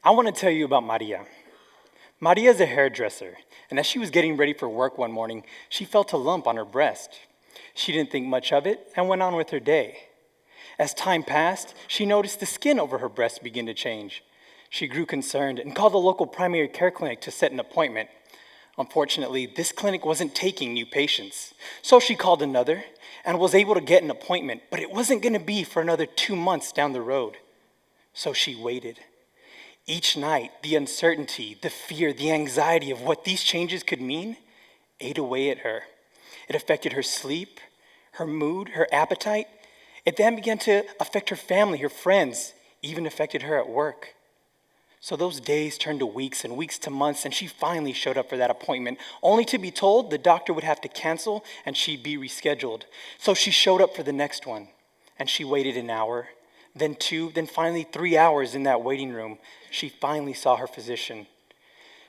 I want to tell you about Maria. Maria is a hairdresser, and as she was getting ready for work one morning, she felt a lump on her breast. She didn't think much of it and went on with her day. As time passed, she noticed the skin over her breast begin to change. She grew concerned and called the local primary care clinic to set an appointment. Unfortunately, this clinic wasn't taking new patients, so she called another and was able to get an appointment, but it wasn't going to be for another 2 months down the road. So she waited. Each night, the uncertainty, the fear, the anxiety of what these changes could mean ate away at her. It affected her sleep, her mood, her appetite. It then began to affect her family, her friends, even affected her at work. So those days turned to weeks and weeks to months, and she finally showed up for that appointment, only to be told the doctor would have to cancel and she'd be rescheduled. So she showed up for the next one, and she waited an hour, then 2, then finally 3 hours in that waiting room. She finally saw her physician.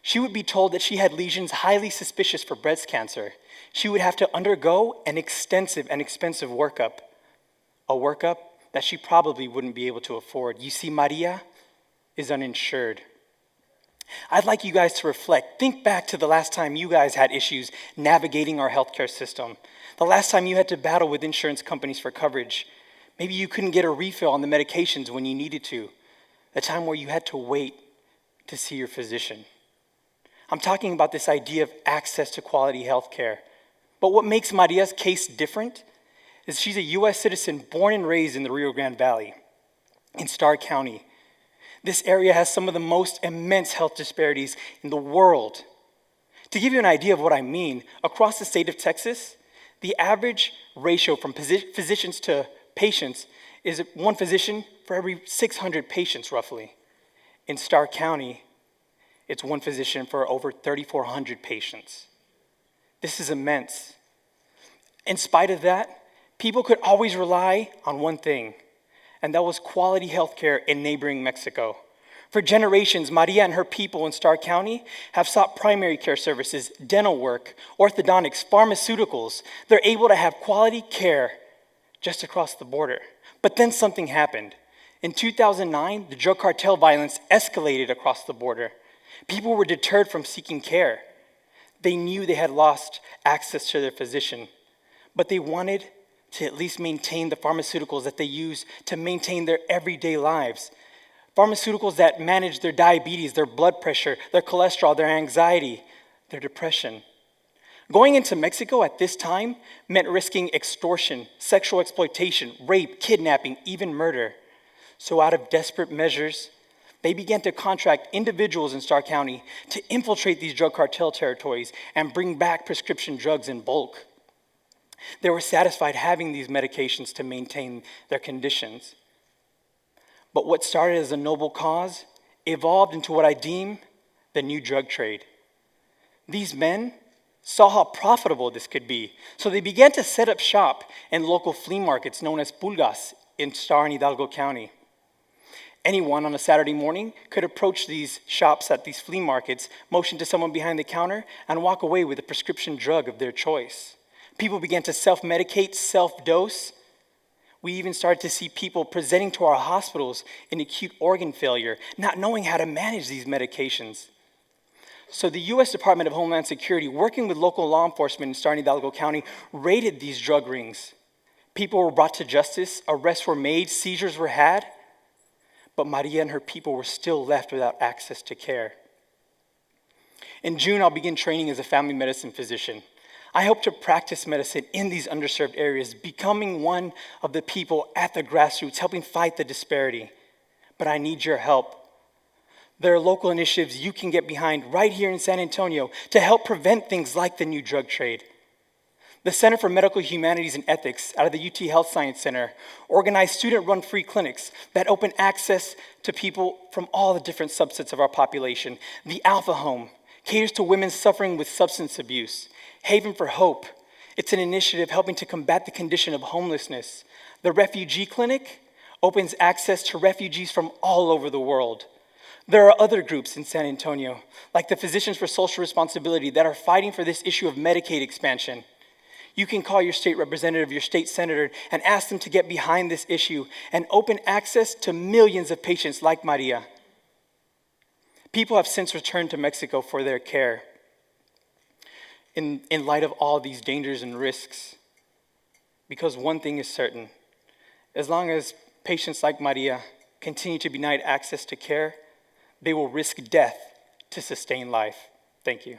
She would be told that she had lesions highly suspicious for breast cancer. She would have to undergo an extensive and expensive workup, a workup that she probably wouldn't be able to afford. You see, Maria is uninsured. I'd like you guys to reflect. Think back to the last time you guys had issues navigating our healthcare system. The last time you had to battle with insurance companies for coverage. Maybe you couldn't get a refill on the medications when you needed to. A time where you had to wait to see your physician. I'm talking about this idea of access to quality health care. But what makes Maria's case different is she's a U.S. citizen born and raised in the Rio Grande Valley, in Starr County. This area has some of the most immense health disparities in the world. To give you an idea of what I mean, across the state of Texas, the average ratio from physicians to patients is 1 physician for every 600 patients, roughly. In Starr County, it's 1 physician for over 3,400 patients. This is immense. In spite of that, people could always rely on one thing, and that was quality healthcare in neighboring Mexico. For generations, Maria and her people in Starr County have sought primary care services, dental work, orthodontics, pharmaceuticals. They're able to have quality care just across the border. But then something happened. In 2009, the drug cartel violence escalated across the border. People were deterred from seeking care. They knew they had lost access to their physician, but they wanted to at least maintain the pharmaceuticals that they use to maintain their everyday lives. Pharmaceuticals that manage their diabetes, their blood pressure, their cholesterol, their anxiety, their depression. Going into Mexico at this time meant risking extortion, sexual exploitation, rape, kidnapping, even murder. So out of desperate measures, they began to contract individuals in Starr County to infiltrate these drug cartel territories and bring back prescription drugs in bulk. They were satisfied having these medications to maintain their conditions. But what started as a noble cause evolved into what I deem the new drug trade. These men saw how profitable this could be, so they began to set up shop in local flea markets known as pulgas in Starr and Hidalgo County. Anyone on a Saturday morning could approach these shops at these flea markets, motion to someone behind the counter, and walk away with a prescription drug of their choice. People began to self-medicate, self-dose. We even started to see people presenting to our hospitals in acute organ failure, not knowing how to manage these medications. So the U.S. Department of Homeland Security, working with local law enforcement in Starr and Hidalgo County, raided these drug rings. People were brought to justice, arrests were made, seizures were had, but Maria and her people were still left without access to care. In June, I'll begin training as a family medicine physician. I hope to practice medicine in these underserved areas, becoming one of the people at the grassroots, helping fight the disparity. But I need your help. There are local initiatives you can get behind right here in San Antonio to help prevent things like the new drug trade. The Center for Medical Humanities and Ethics out of the UT Health Science Center organized student-run free clinics that open access to people from all the different subsets of our population. The Alpha Home caters to women suffering with substance abuse. Haven for Hope, it's an initiative helping to combat the condition of homelessness. The Refugee Clinic opens access to refugees from all over the world. There are other groups in San Antonio, like the Physicians for Social Responsibility, that are fighting for this issue of Medicaid expansion. You can call your state representative, your state senator, and ask them to get behind this issue and open access to millions of patients like Maria. People have since returned to Mexico for their care in light of all these dangers and risks. Because one thing is certain, as long as patients like Maria continue to be denied access to care, they will risk death to sustain life. Thank you.